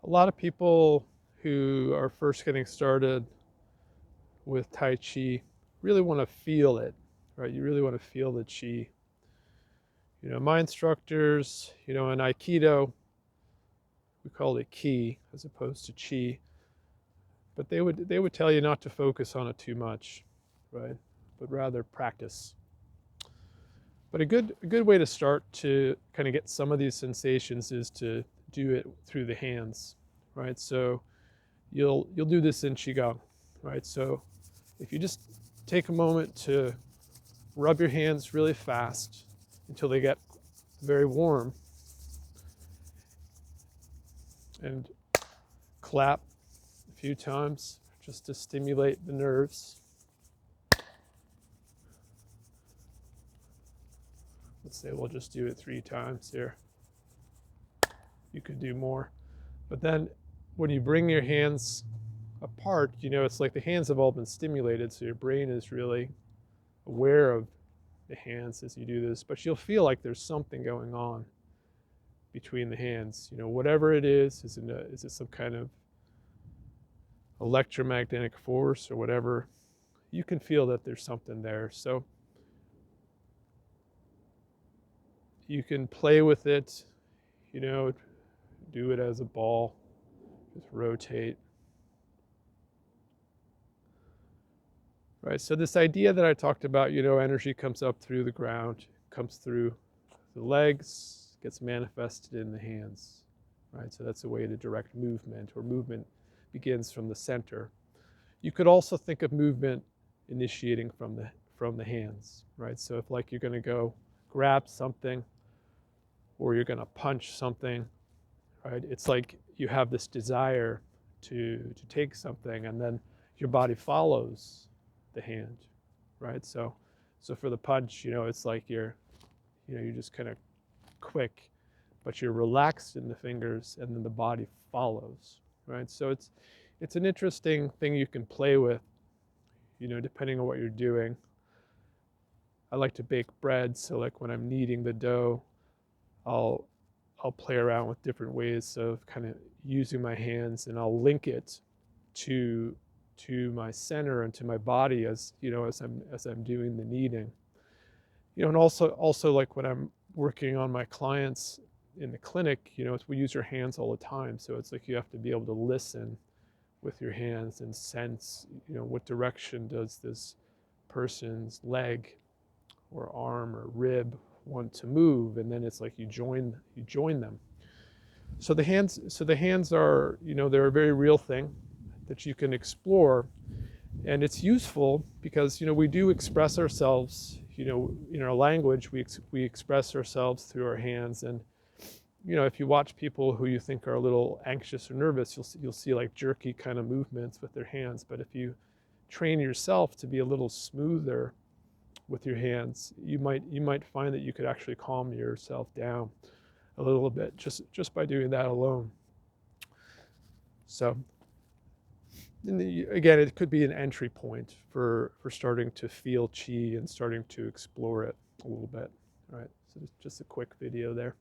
A lot of people who are first getting started with Tai Chi really want to feel it, right? You really want to feel the Chi. My instructors, in Aikido, we call it Ki as opposed to Chi, but they would tell you not to focus on it too much, right? But rather practice. But a good way to start to kind of get some of these sensations is to do it through the hands, right? So you'll do this in Qigong, right? So if you just take a moment to rub your hands really fast until they get very warm and clap a few times just to stimulate the nerves. Let's say we'll just do it 3 times here. You could do more. But then when you bring your hands apart, it's like the hands have all been stimulated, so your brain is really aware of the hands as you do this, but you'll feel like there's something going on between the hands. Whatever it is it some kind of electromagnetic force or whatever? You can feel that there's something there. So you can play with it, do it as a ball, just rotate. Right, so this idea that I talked about, energy comes up through the ground, comes through the legs, gets manifested in the hands, right? So that's a way to direct movement, or movement begins from the center. You could also think of movement initiating from the hands, right? So if like you're going to go grab something or you're going to punch something, right? It's like you have this desire to take something, and then your body follows the hand, right? So for the punch, it's like you're just kind of quick, but you're relaxed in the fingers, and then the body follows, right? So it's an interesting thing you can play with, depending on what you're doing. I like to bake bread, so like when I'm kneading the dough, I'll play around with different ways of kind of using my hands, and I'll link it to my center and to my body as I'm doing the kneading. And also like when I'm working on my clients in the clinic, we use your hands all the time, so it's like you have to be able to listen with your hands and sense, what direction does this person's leg or arm or rib want to move, and then it's like you join them. So the hands are, they're a very real thing that you can explore, and it's useful because we do express ourselves, in our language we express ourselves through our hands. And if you watch people who you think are a little anxious or nervous, you'll see like jerky kind of movements with their hands. But if you train yourself to be a little smoother with your hands, you might find that you could actually calm yourself down a little bit just by doing that alone. So again, it could be an entry point for starting to feel Qi and starting to explore it a little bit. All right, so just a quick video there.